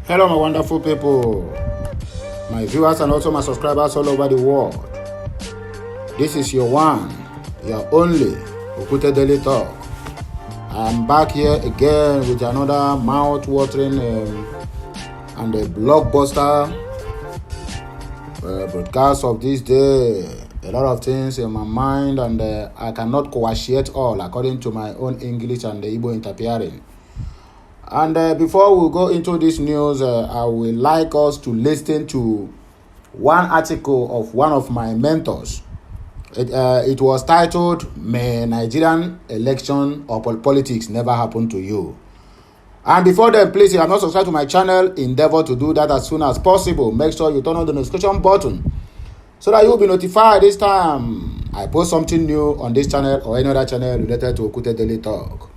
Hello, my wonderful people, my viewers and also my subscribers all over the world. This is your one, your only Okute Daily Talk. I'm back here again with another mouth-watering and a blockbuster broadcast of this day. A lot of things in my mind, and I cannot coagulate all according to my own English and the Igbo interpreting. And before we go into this news, I would like us to listen to one article of one of my mentors. It was titled, "May Nigerian election or politics never happen to you?" And before then, please, if you have not subscribed to my channel, endeavor to do that as soon as possible. Make sure you turn on the notification button so that you will be notified this time I post something new on this channel or any other channel related to Okute Daily Talk.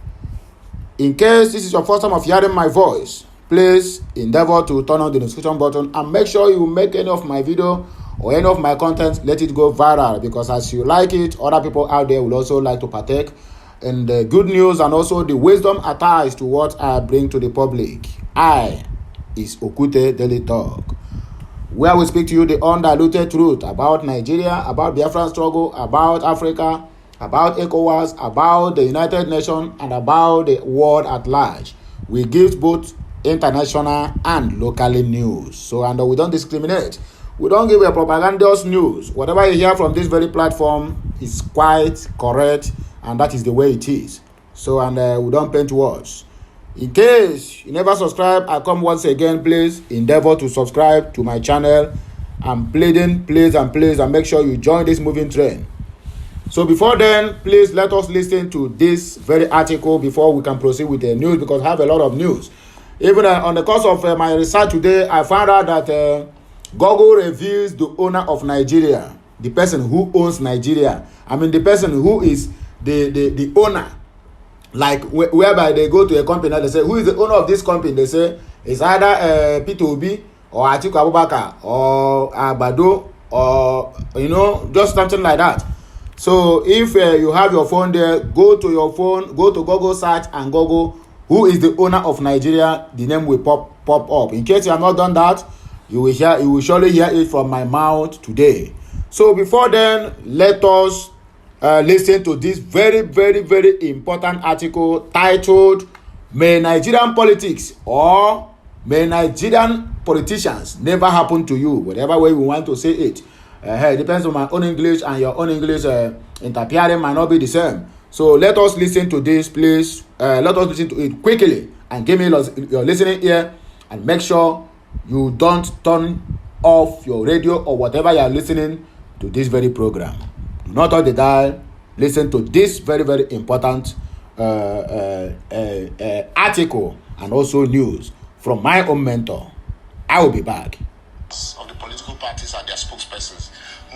In case this is your first time of hearing my voice, please endeavor to turn on the notification button and make sure you make any of my video or any of my content, let it go viral, because as you like it, other people out there will also like to partake in the good news and also the wisdom attached to what I bring to the public. I is Okute Daily Talk, where we speak to you the undiluted truth about Nigeria, about Biafran struggle, about Africa, about ECOWAS, about the United Nations, and about the world at large. We give both international and locally news. So, and we don't discriminate. We don't give a propagandous news. Whatever you hear from this very platform is quite correct, and that is the way it is. So, and we don't paint words. In case you never subscribe, I come once again, please endeavor to subscribe to my channel. I'm pleading, please, and make sure you join this moving train. So before then, please let us listen to this very article before we can proceed with the news, because I have a lot of news. Even on the course of my research today, I found out that Google reveals the owner of Nigeria, the person who owns Nigeria. I mean, the person who is the owner. Like whereby they go to a company and they say, who is the owner of this company? They say it's either Peter Obi or Atiku Abubakar or Agbado or, just something like that. So if you have your phone there, go to your phone, go to Google search and Google who is the owner of Nigeria. The name will pop up. In case you have not done that, you will surely hear it from my mouth today. So before then, let us listen to this very, very, very important article titled, "May Nigerian politics or may Nigerian politicians never happen to you?" Whatever way we want to say it. It depends on my own English, and your own English interpreting might not be the same. So let us listen to this, please. Let us listen to it quickly and give me your listening ear, and make sure you don't turn off your radio or whatever you are listening to this very program. Do not touch the dial. Listen to this very, very important article and also news from my own mentor. I will be back. Of the political parties and their spokespersons,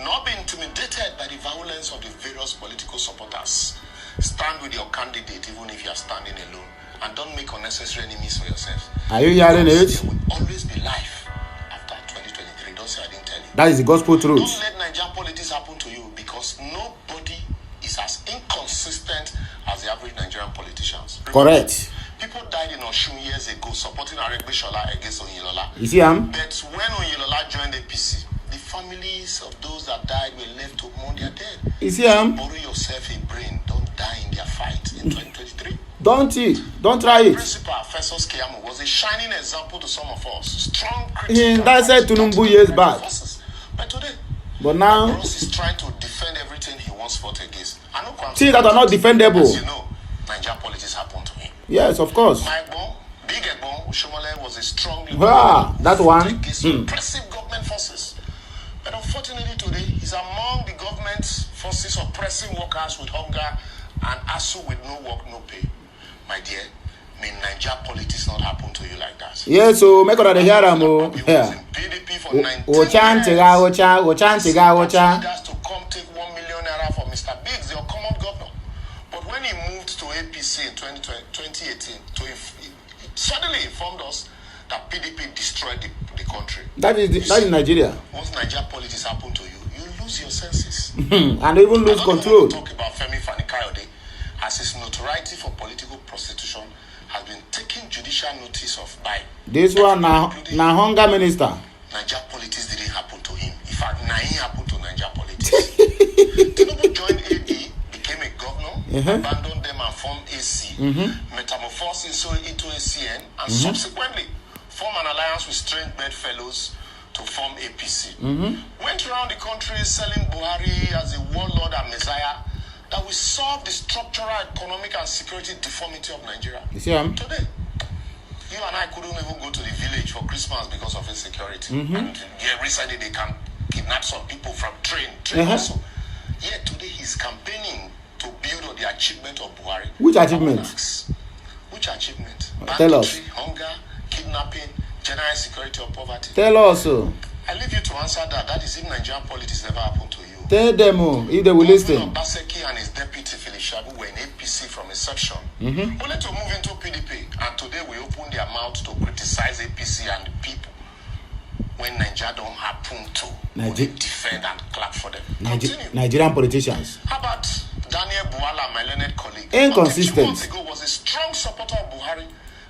not be intimidated by the violence of the various political supporters. Stand with your candidate even if you are standing alone, and don't make unnecessary enemies for yourself. Are you hearing it? There will always be life after 2023. Don't say I didn't tell you. That is the gospel truth. Don't let Nigerian politics happen to you, because nobody is as inconsistent as the average Nigerian politicians. Correct. People died in Oshun years ago supporting Aregbesola against Oyinlola. You see, But when Oyinlola joined the APC, the families of those that died were left to mourn their dead. You see, Borrow yourself a brain. Don't die in their fight in 2023. Don't try it. Principal Festus Keyamo was a shining example to some of us. Strong That said Tunumbu years back. But today, But now, Boros is trying to defend everything he once fought against. things that are not defendable. As you know, Nigerian politics happened to him. Yes, of course. My Egbon, Big Egbon, Ushomole was a strong that one. against oppressive government forces. But unfortunately today, he's among the government forces oppressing workers with hunger and ASU with no work, no pay. My dear, may Nigerian politics not happen to you like that. Yeah, so make another hear am o. Yeah. PDP for 19 years. Leaders to come take 1 million naira for Mr. Biggs, your common governor. But when he moved to APC in 2018, he suddenly informed us that PDP destroyed the country. That is Nigeria. Once Nigerian politics happen to you, you lose your senses. And even lose control. Talk about Femi Fani-Kayode as his notoriety for political prostitution has been taking judicial notice of by this one now hunger minister. Niger politics didn't happen to him. In fact, nothing happened to Niger politics. Tinubu joined AD, became a governor, abandoned them and formed AC, metamorphosed into ACN, and subsequently formed an alliance with strange bedfellows to form APC. Went around the country selling Buhari as a warlord and messiah that will solve the structural, economic, and security deformity of Nigeria. You see him? Today, you and I couldn't even go to the village for Christmas because of insecurity. And recently they can kidnap some people from train also. Yet today he's campaigning to build on the achievement of Buhari. Which achievement? Which achievement? Tell us. Hunger, kidnapping, general insecurity or poverty. Tell us. I leave you to answer that. That is if Nigerian politics never happened to you. Tell them if they will listen. Baseki and his deputy Philip Shabu were in APC from inception, only to move into PDP, and today we open their mouth to criticize APC and the people. When Nigeria don't happen to, they defend and clap for them. Nigerian politicians. How about Daniel Buala, my learned colleague? Inconsistent. 2 months ago was a strong supporter of Buhari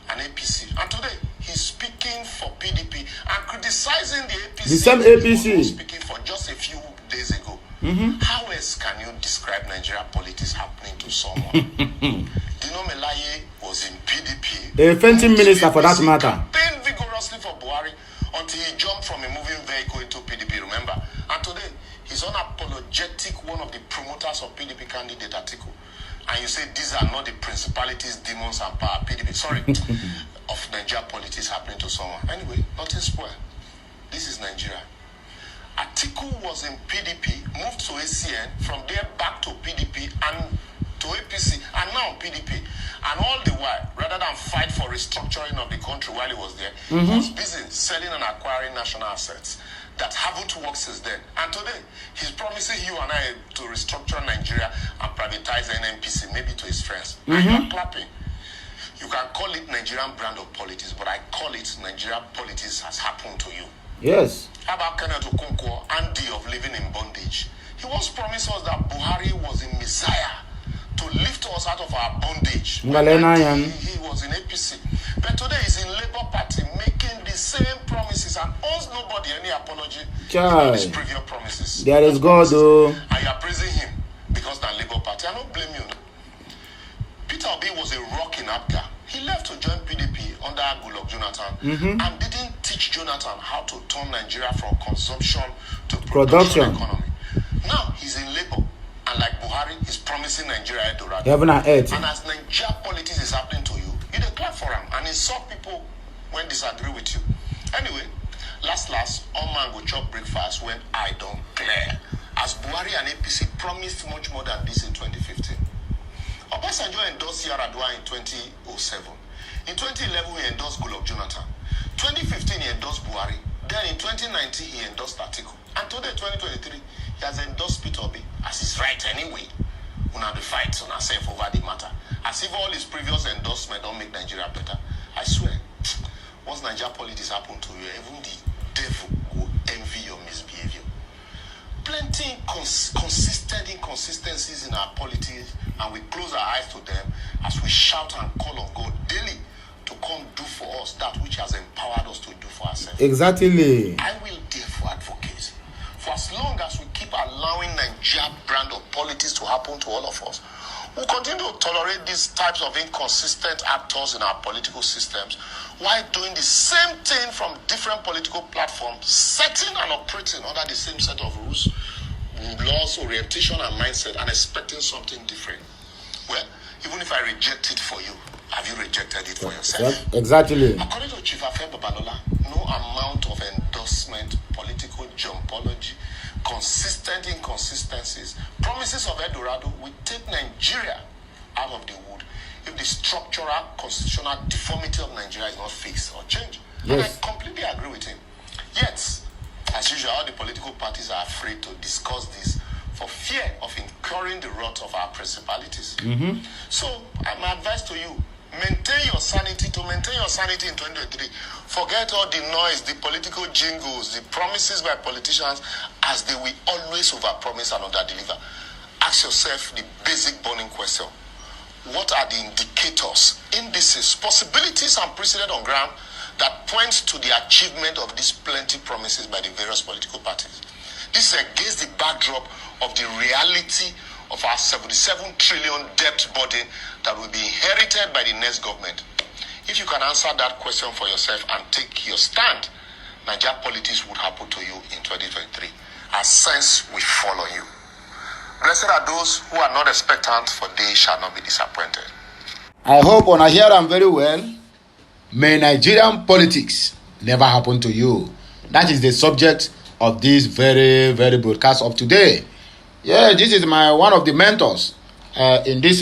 and APC, and today he's speaking for PDP and criticizing the APC. The same APC. Speaking for just a few days ago. How else can you describe Nigeria politics happening to someone? Dino Melaye was in PDP. A fainting minister for that matter. Campaigned vigorously for Buhari until he jumped from a moving vehicle into PDP, remember? And today, he's unapologetic one of the promoters of PDP candidate Atiku. And you say these are not the principalities, demons, and power. PDP, sorry, of Nigeria politics happening to someone. Anyway, nothing spoiled. This is Nigeria. Atiku was in PDP, moved to ACN, from there back to PDP and to APC, and now PDP. And all the while, rather than fight for restructuring of the country while he was there, he was busy selling and acquiring national assets that haven't worked since then. And today, he's promising you and I to restructure Nigeria and privatize NNPC, maybe to his friends. And you're clapping. You can call it Nigerian brand of politics, but I call it Nigerian politics has happened to you. Yes. How about Kenneth Okonkwo, Andy of living in bondage? He once promised us that Buhari was a messiah to lift us out of our bondage. He was in APC. But today he's in Labour Party making the same promises and owes nobody any apology for his previous promises. There is God, though. And you are praising him because they're Labour Party. I don't blame you. Peter Obi was a rock in Abga. He left to join PDP under Goodluck Jonathan and didn't teach Jonathan how to turn Nigeria from consumption to production economy. Now he's in Labour, and like Buhari, he's promising Nigeria Eldorado. Heaven and earth. And as Nigeria politics is happening to you, you declare for him and insult people when disagree with you. Anyway, last, all man go chop breakfast when I don't clear. As Buhari and APC promised much more than this in 2015. Obasanjo endorsed Yar'Adua in 2007. In 2011, he endorsed Goodluck Jonathan. 2015, he endorsed Buhari. Then in 2019, he endorsed Atiku. And today, 2023, he has endorsed Peter Obi as his right anyway. Una the fight on herself over the matter. As if all his previous endorsements don't make Nigeria better. I swear, once Nigeria politics happen to you, even the devil will envy your misbehavior. Plenty consistent inconsistencies in our politics, and we close our eyes to them as we shout and call on God daily to come do for us that which has empowered us to do for ourselves. Exactly. I will therefore advocate for as long as we keep allowing Nigeria brand of politics to happen to all of us, we'll continue to tolerate these types of inconsistent actors in our political systems while doing the same thing from different political platforms, setting and operating under the same set of rules, laws, orientation, and mindset, and expecting something different. Well, even if I reject it for you, have you rejected it for yourself? Exactly. According to Chief Afia Babalola, no amount of endorsement, political jumpology, consistent inconsistencies, promises of Eldorado will take Nigeria out of the wood if the structural constitutional deformity of Nigeria is not fixed or changed. Yes. And I completely agree with him. Yet, as usual, all the political parties are afraid to discuss this for fear of incurring the wrath of our principalities. So, my advice to you, maintain your sanity. To maintain your sanity in 2023, forget all the noise, the political jingles, the promises by politicians, as they will always overpromise and underdeliver. Ask yourself the basic burning question. what are the indicators, indices, possibilities and precedent on ground that points to the achievement of these plenty promises by the various political parties. This is against the backdrop of the reality of our 77 trillion debt burden that will be inherited by the next government. If you can answer that question for yourself and take your stand, Nigeria politics would happen to you in 2023. As sense will follow you. Blessed are those who are not expectant, for they shall not be disappointed. I hope on I hear them very well. May Nigerian politics never happen to you. That is the subject of this very, very broadcast of today. Yeah, this is one of the mentors in this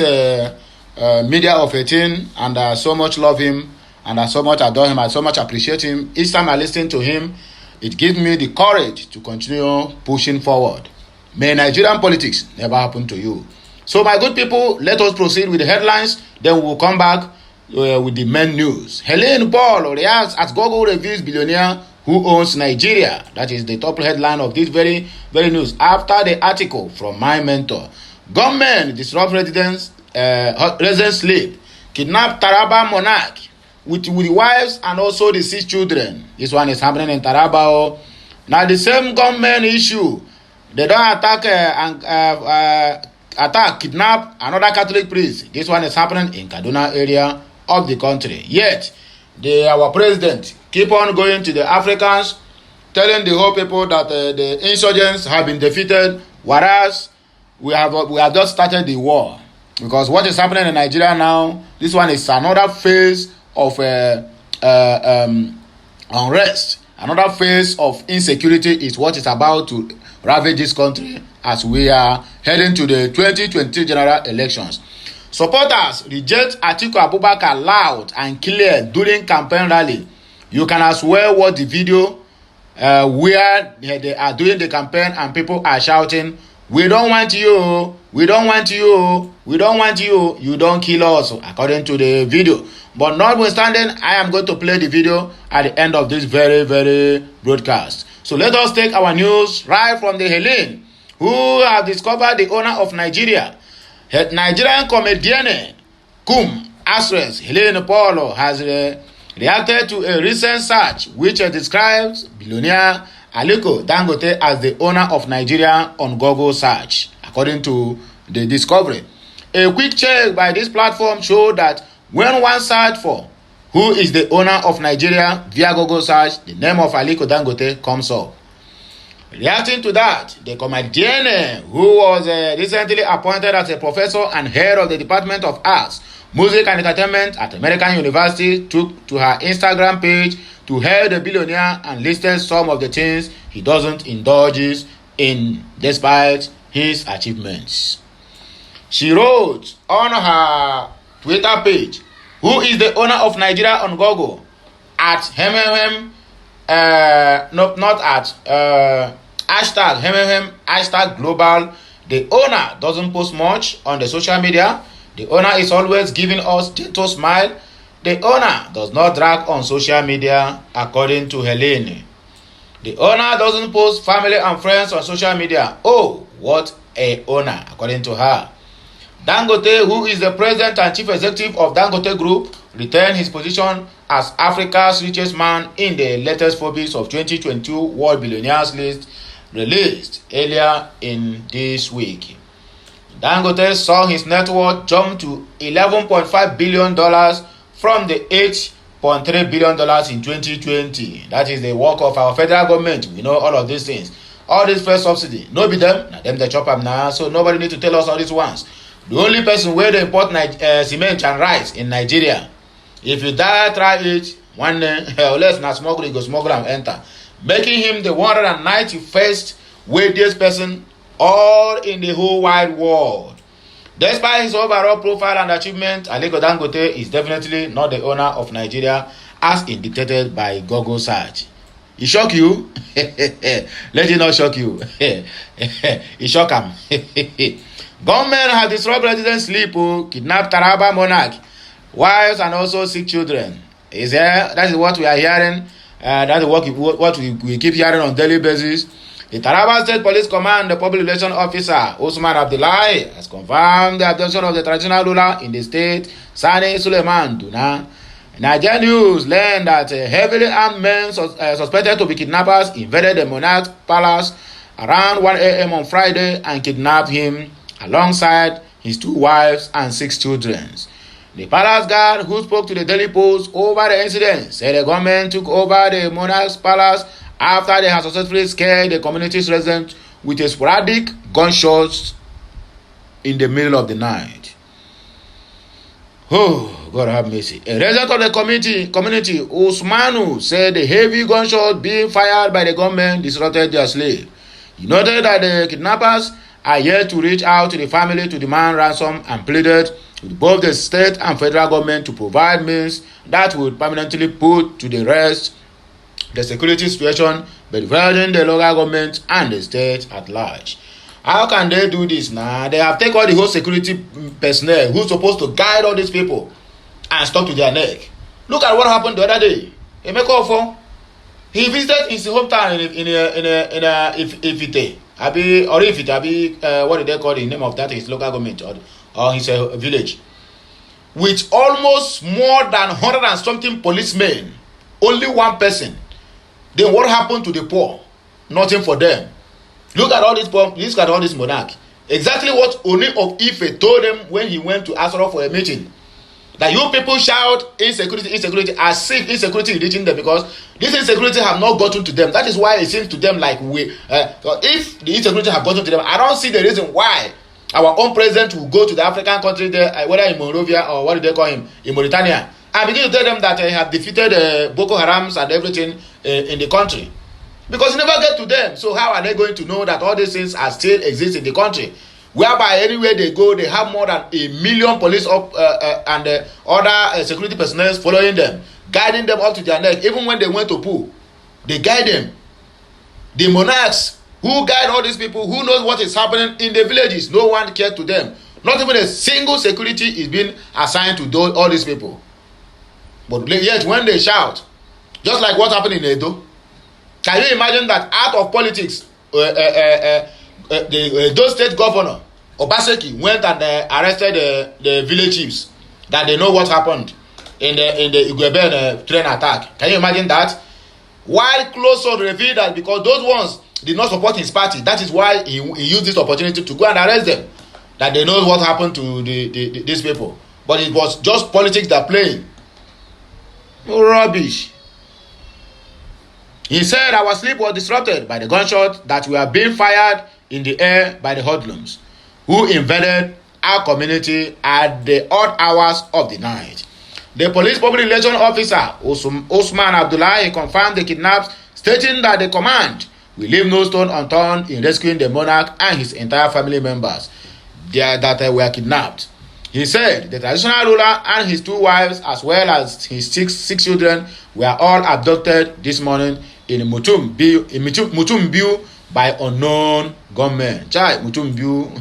media of 18, and I so much love him, and I so much adore him, I so much appreciate him. Each time I listen to him, it gives me the courage to continue pushing forward. May Nigerian politics never happen to you. So my good people, let us proceed with the headlines, then we'll come back with the main news. Helene Paul reacts as Google reviews billionaire who owns Nigeria. That is the top headline of this very, very news. After the article from my mentor, government disrupt residents' sleep, kidnap Taraba monarch with wives and also the 6 children. This one is happening in Taraba. Now the same government issue. They don't attack, kidnap another Catholic priest. This one is happening in Kaduna area of the country. Yet, our president keep on going to the Africans, telling the whole people that the insurgents have been defeated, whereas we have just started the war. Because what is happening in Nigeria now, this one is another phase of unrest. Another phase of insecurity is what is about to ravage this country as we are heading to the 2020 general elections. Supporters reject Atiku Abubakar loud and clear during campaign rally. You can as well watch the video where they are doing the campaign and people are shouting, "We don't want you, we don't want you, we don't want you, you don't kill us," according to the video. But notwithstanding, I am going to play the video at the end of this very, very broadcast. So let us take our news right from the Helene, who have discovered the owner of Nigeria. Nigerian comedian cum actress Helene Paul has reacted to a recent search which describes billionaire Aliko Dangote as the owner of Nigeria on Google search. According to the discovery, a quick check by this platform showed that when one search for who is the owner of Nigeria via Google search, the name of Aliko Dangote comes up. Reacting to that, the comedian, who was recently appointed as a professor and head of the Department of Arts, Music and Entertainment at American University, took to her Instagram page to hail the billionaire and listed some of the things he doesn't indulge in despite his achievements. She wrote on her Twitter page, "Who is the owner of Nigeria on Google?" At hashtag global. The owner doesn't post much on the social media. The owner is always giving us gentle smile. The owner does not drag on social media, according to Helene. The owner doesn't post family and friends on social media. Oh, what a owner, according to her. Dangote, who is the president and chief executive of Dangote Group, retained his position as Africa's richest man in the latest Forbes of 2022 World Billionaires list released earlier in this week. Dangote saw his net worth jump to $11.5 billion from the $8.3 billion in 2020. That is the work of our federal government. We know all of these things. All this first subsidy, no be them, now them they chop up now, so nobody need to tell us all these ones. The only person where they import cement and rice in Nigeria, if you dare try it, one day, unless na smuggle, go smuggle and enter, making him the 191st wealthiest person all in the whole wide world. Despite his overall profile and achievement, Aliko Dangote is definitely not the owner of Nigeria as indicated by Google search. It shock you? Let it not shock you. It shock him. Government has disrupted residents' sleep, kidnapped Taraba monarch, wives and also 6 children. That is what we are hearing. That is what we keep hearing on daily basis. The Taraba State Police Command, the Public Relations Officer, Usman Abdullahi, has confirmed the abduction of the traditional ruler in the state, Sani Suleiman Duna. Nigerian news learned that heavily armed men suspected to be kidnappers invaded the monarch's palace around 1 a.m. on Friday and kidnapped him alongside his 2 wives and 6 children. The palace guard, who spoke to the Daily Post over the incident, said the government took over the monarch's palace after they had successfully scared the community's residents with a sporadic gunshots in the middle of the night. Oh, God have mercy. A resident of the community, Usmanu, said the heavy gunshots being fired by the government disrupted their sleep. He noted that the kidnappers are yet to reach out to the family to demand ransom and pleaded with both the state and federal government to provide means that would permanently put to the rest the security situation between the local government and the state at large. How can they do this now? They have taken all the whole security personnel who's supposed to guide all these people and stuck to their neck. Look at what happened the other day. Emeka, he visited his hometown in Ifite. What did they call the name of that? His local government or his village. With almost more than 100 and something policemen, only one person. Then what happened to the poor? Nothing for them. Look at all this monarch. Exactly what Oni of Ife told them when he went to Asoro for a meeting. That you people shout insecurity as if insecurity is reaching them, because this insecurity have not gotten to them. That is why it seems to them like if the insecurity have gotten to them, I don't see the reason why our own president will go to the African country there, whether in Monrovia or what do they call him, in Mauritania, and begin to tell them that he have defeated Boko Harams and everything in the country. Because you never get to them. So how are they going to know that all these things are still exist in the country? Whereby anywhere they go, they have more than 1 million police and other security personnel following them, guiding them up to their neck. Even when they went to pool, they guide them. The monarchs who guide all these people, who knows what is happening in the villages, no one cares to them. Not even a single security is being assigned to all these people. But yet when they shout, just like what happened in Edo, can you imagine that out of politics, the Edo state governor, Obaseki, went and arrested the village chiefs, that they know what happened in the Igweben train attack. Can you imagine that? While close sources revealed that because those ones did not support his party, that is why he used this opportunity to go and arrest them, that they know what happened to these people. But it was just politics that playing. Rubbish. He said our sleep was disrupted by the gunshots that were being fired in the air by the hoodlums who invaded our community at the odd hours of the night. The police public relations officer, Usman Abdullahi, confirmed the kidnaps, stating that the command will leave no stone unturned in rescuing the monarch and his entire family members that were kidnapped. He said the traditional ruler and his 2 wives, as well as his six children, were all abducted this morning in Mutumbiu by unknown gunmen. Mutumbiu.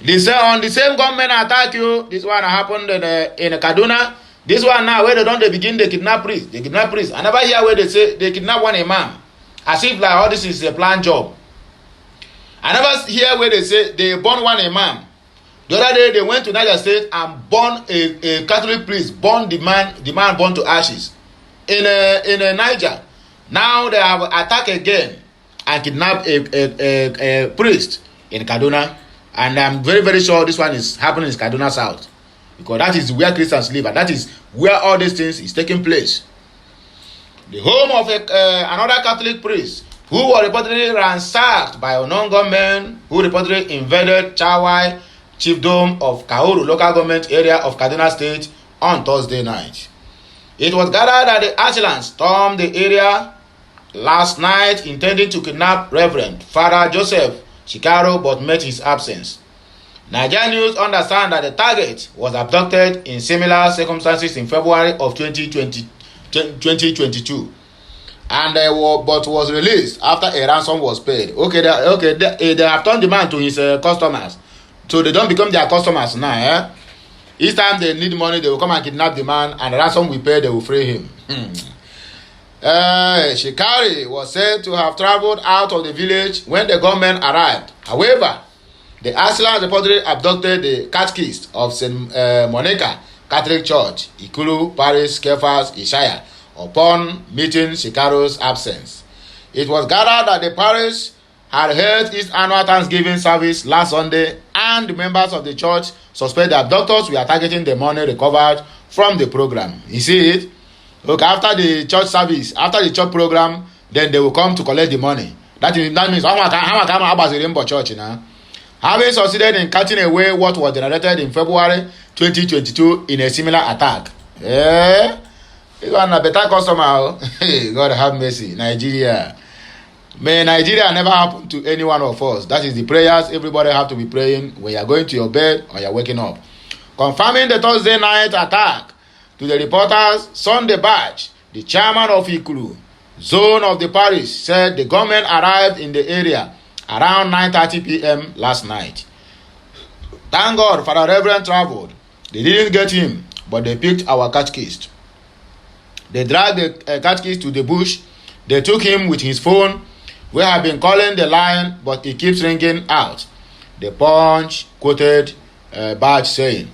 They say on the same gunmen attack you. This one happened in Kaduna. This one now where they begin the kidnap priest. I never hear where they say they kidnap one imam, as if like all this is a planned job. I never hear where they say they burn one imam. The other day they went to Niger State and burn a Catholic priest, burn the man burned to ashes in Niger. Now they have attacked again and kidnapped a priest in Kaduna, and I'm very, very sure this one is happening in Kaduna South, because that is where Christians live and that is where all these things is taking place. The home of another Catholic priest who was reportedly ransacked by unknown gunmen who reportedly invaded Chawai chiefdom of Kauru local government area of Kaduna State on Thursday night. It was gathered that the assailants stormed the area last night intending to kidnap Reverend Father Joseph Chikaro, but met his absence. Nigerian news understand that the target was abducted in similar circumstances in February of 2022 and but was released after a ransom was paid. They have turned the man to his customers, so they don't become their customers now. Each time they need money, they will come and kidnap the man, and the ransom we pay, they will free him. Shikari was said to have traveled out of the village when the gunmen arrived. However, the assailants reportedly abducted the catechist of St. Monica Catholic Church, Ikulu Parish Kefas Ishaya, upon meeting Shikaro's absence. It was gathered that the parish had held its annual Thanksgiving service last Sunday, and the members of the church suspect the abductors were targeting the money recovered from the program. You see it? Look, after the church service, after the church program, then they will come to collect the money. That means church now. Having succeeded in cutting away what was generated in February 2022 in a similar attack. You got a better customer. God have mercy. Nigeria. May Nigeria never happen to any one of us. That is the prayers everybody have to be praying when you are going to your bed or you are waking up. Confirming the Thursday night attack to the reporters, Sunday Batch, the chairman of Ikulu zone of the parish, said the government arrived in the area around 9:30 p.m. last night. Thank God Father Reverend traveled. They didn't get him, but they picked our catechist. They dragged the catechist to the bush. They took him with his phone. We have been calling the line, but it keeps ringing out. The Punch quoted Badge saying,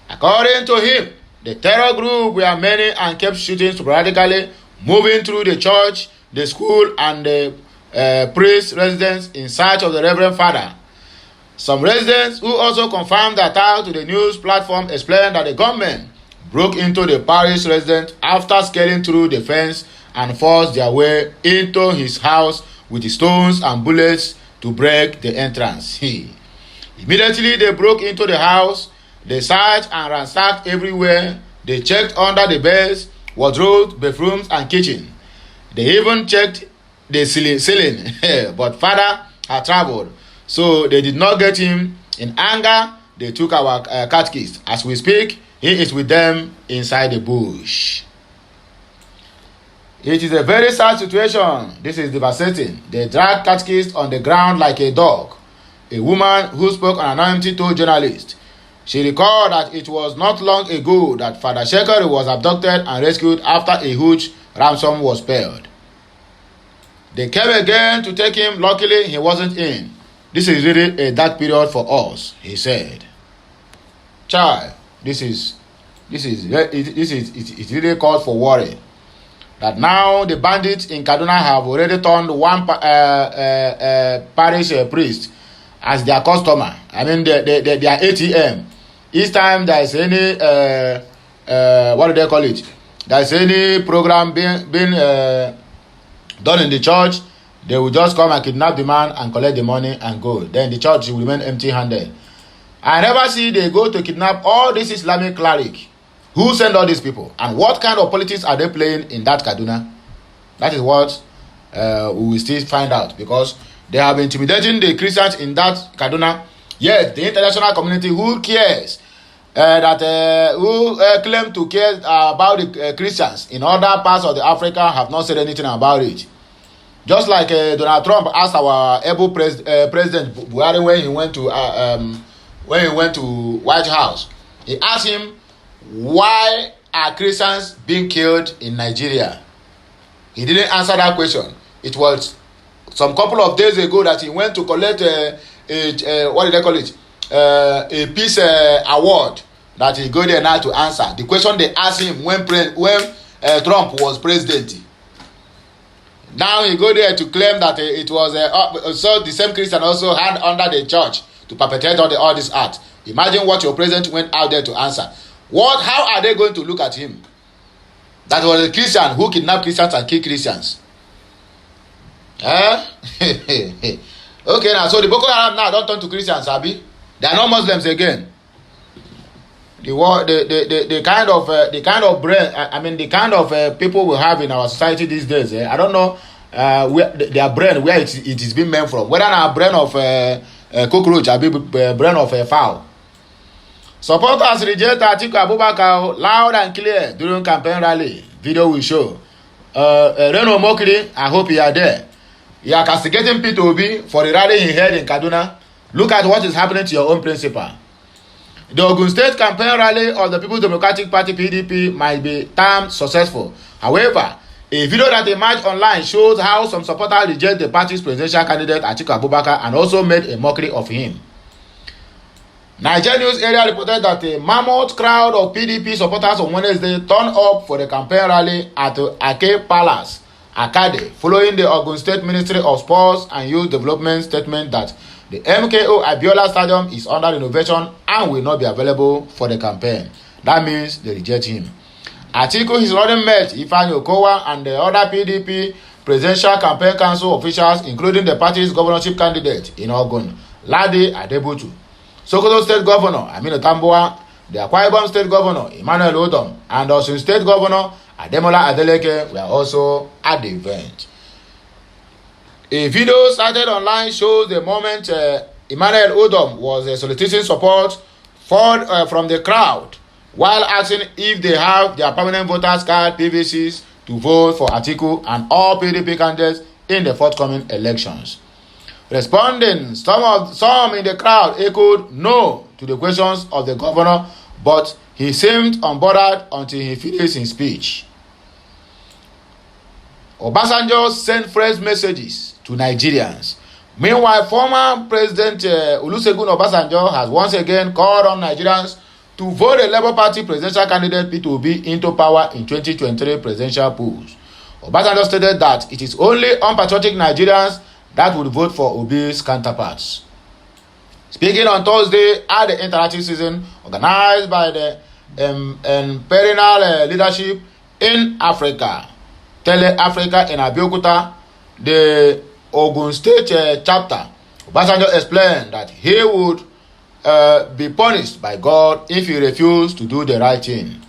according to him, the terror group were many and kept shooting sporadically, moving through the church, the school, and the priest residence in search of the Reverend Father. Some residents who also confirmed the attack to the news platform explained that the gunmen broke into the parish residence after scaling through the fence and forced their way into his house with stones and bullets to break the entrance. Immediately they broke into the house. They searched and ransacked everywhere. They checked under the beds, wardrobes, bathrooms, and kitchen. They even checked the ceiling. But Father had traveled, so they did not get him. In anger, they took our catechist. As we speak, he is with them inside the bush. It is a very sad situation. This is devastating. They dragged catechist on the ground like a dog. A woman who spoke anonymity told journalists. She recalled that it was not long ago that Father Shekari was abducted and rescued after a huge ransom was paid. They came again to take him. Luckily, he wasn't in. This is really a dark period for us, he said. Child, it really calls for worry. That now the bandits in Kaduna have already turned one parish priest as their customer. I mean, their ATM. Each time there is any what do they call it? There is any program being done in the church, they will just come and kidnap the man and collect the money and go. Then the church will remain empty-handed. I never see they go to kidnap all these Islamic clerics. Who send all these people? And what kind of politics are they playing in that Kaduna? That is what we will still find out, because they have been intimidating the Christians in that Kaduna. Yes, the international community who cares, who claim to care about the Christians in other parts of the Africa have not said anything about it. Just like Donald Trump asked our able President Buhari when he went to White House, he asked him, why are Christians being killed in Nigeria? He didn't answer that question. It was some couple of days ago that he went to collect what did they call it? A peace award that he go there now to answer the question they asked him when Trump was president. Now he go there to claim that it was so the same Christian also had under the church to perpetrate all this act. Imagine what your president went out there to answer. How are they going to look at him? That was a Christian who kidnapped Christians and killed Christians. Okay, now so the Boko Haram now don't turn to Christians, Abi. They are not Muslims again. The kind of brain, I mean, the kind of people we have in our society these days. I don't know where their brain, where it is being made from. Whether our brain of cockroach or brain of a fowl. Supporters reject Atiku Abubakar loud and clear during campaign rally. Video will show. Reno Mokri, I hope you are there. You are castigating P2B for the rally he held in Kaduna. Look at what is happening to your own principal. The Ogun State campaign rally of the People's Democratic Party (PDP) might be termed successful. However, a video that emerged online shows how some supporters reject the party's presidential candidate Atiku Abubakar and also made a mockery of him. Nigeria News Area reported that a mammoth crowd of PDP supporters on Wednesday turned up for the campaign rally at Ake Palace, Akade, following the Ogun State Ministry of Sports and Youth Development statement that the MKO Abiola Stadium is under renovation and will not be available for the campaign. That means they reject him. Atiku his running mate Ifeanyi Okowa and the other PDP Presidential Campaign Council officials, including the party's governorship candidate in Ogun, Ladi Adebutu, Sokoto State Governor Aminu Tambuwa, the Akwa Ibom State Governor Emmanuel Odom, and Osun State Governor Ademola Adeleke were also at the event. A video started online shows the moment Emmanuel Odom was soliciting support from the crowd while asking if they have their permanent voters card PVCs to vote for Atiku and all PDP candidates in the forthcoming elections. Responding, some in the crowd echoed no to the questions of the governor, but he seemed unbothered until he finished his speech. Obasanjo sent fresh messages to Nigerians. Meanwhile, former President Olusegun Obasanjo has once again called on Nigerians to vote the Labour Party presidential candidate Peter Obi into power in 2023 presidential polls. Obasanjo stated that it is only unpatriotic Nigerians that would vote for Obi's counterparts. Speaking on Thursday at the interactive season organized by the Imperial Leadership in Africa, Tele Africa in Abeokuta, the Ogun State chapter, Obasanjo explained that he would be punished by God if he refused to do the right thing.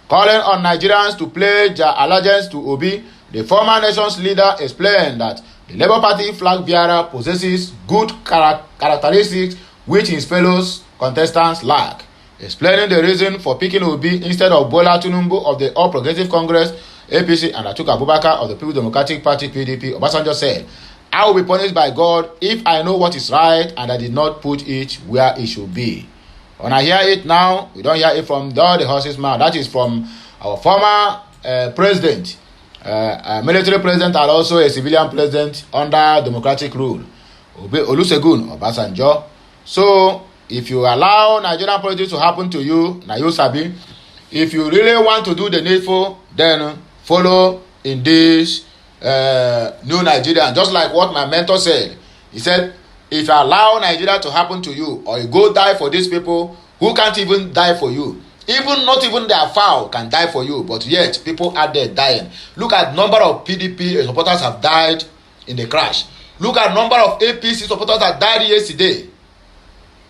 Calling on Nigerians to pledge their allegiance to Obi, the former nation's leader explained that the Labour Party flag bearer possesses good characteristics which his fellow contestants lack. Explaining the reason for picking Obi instead of Bola Tinubu of the All Progressive Congress (APC) and Atiku Abubakar of the People's Democratic Party (PDP), Obasanjo said, "I will be punished by God if I know what is right and I did not put it where it should be." When I hear it now, we don't hear it from the horse's mouth. That is from our former president, military president, and also a civilian president under democratic rule, Olusegun Obasanjo. So, if you allow Nigerian politics to happen to you, na you sabi. If you really want to do the needful, then follow in this new Nigeria. Just like what my mentor said. He said, if you allow Nigeria to happen to you, or you go die for these people who can't even die for you, not even their fowl can die for you, but yet people are there dying. Look at number of PDP supporters have died in the crash. Look at number of APC supporters that died yesterday.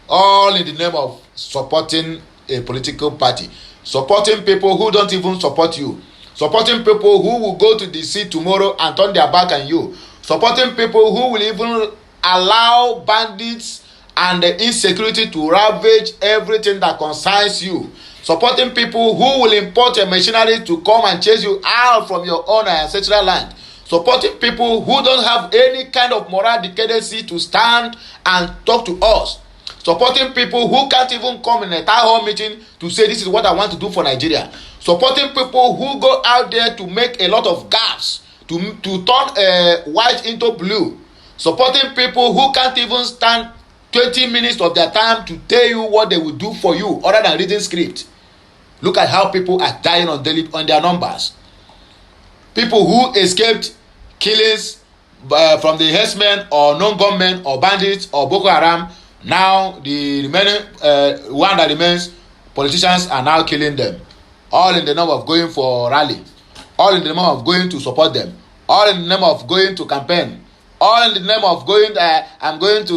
All in the name of supporting a political party. Supporting people who don't even support you. Supporting people who will go to the sea tomorrow and turn their back on you. Supporting people who will even allow bandits and the insecurity to ravage everything that concerns you. Supporting people who will import a machinery to come and chase you out from your own ancestral land. Supporting people who don't have any kind of moral decency to stand and talk to us. Supporting people who can't even come in a town hall meeting to say this is what I want to do for Nigeria. Supporting people who go out there to make a lot of gaps, to turn white into blue. Supporting people who can't even stand 20 minutes of their time to tell you what they will do for you other than reading script. Look at how people are dying on their numbers. People who escaped killings from the herdsmen or non-gunmen or bandits or Boko Haram. Now the remaining one that remains, politicians are now killing them. All in the name of going for rally. All in the name of going to support them. All in the name of going to campaign. All in the name of going, I'm going to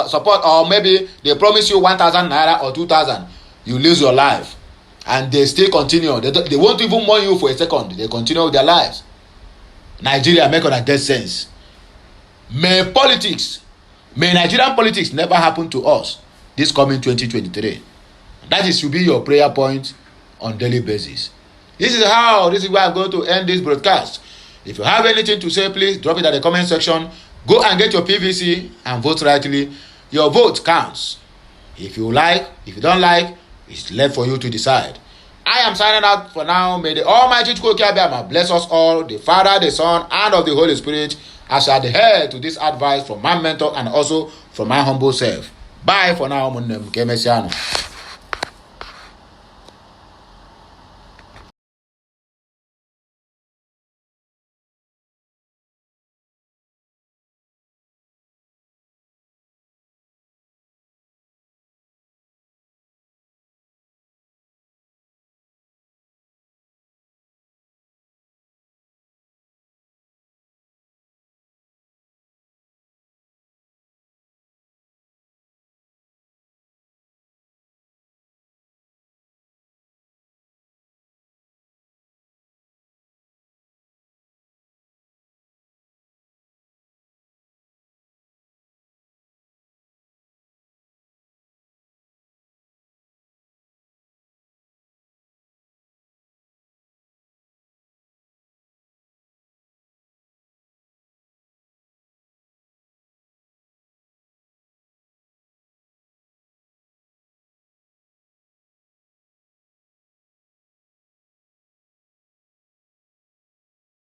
support, or maybe they promise you 1,000 naira or 2,000. You lose your life. And they still continue. They won't even mourn you for a second. They continue with their lives. Nigeria, make on a dead sense. May Nigerian politics never happen to us this coming 2023. That should be your prayer point on daily basis. This is where I'm going to end this broadcast. If you have anything to say, please drop it at the comment section. Go and get your PVC and vote rightly. Your vote counts. If you like, if you don't like, it's left for you to decide. I am signing out for now. May the Almighty Chukwuka bless us all, the Father, the Son, and of the Holy Spirit, as I adhere to this advice from my mentor and also from my humble self. Bye for now, Munnem Kemesiano.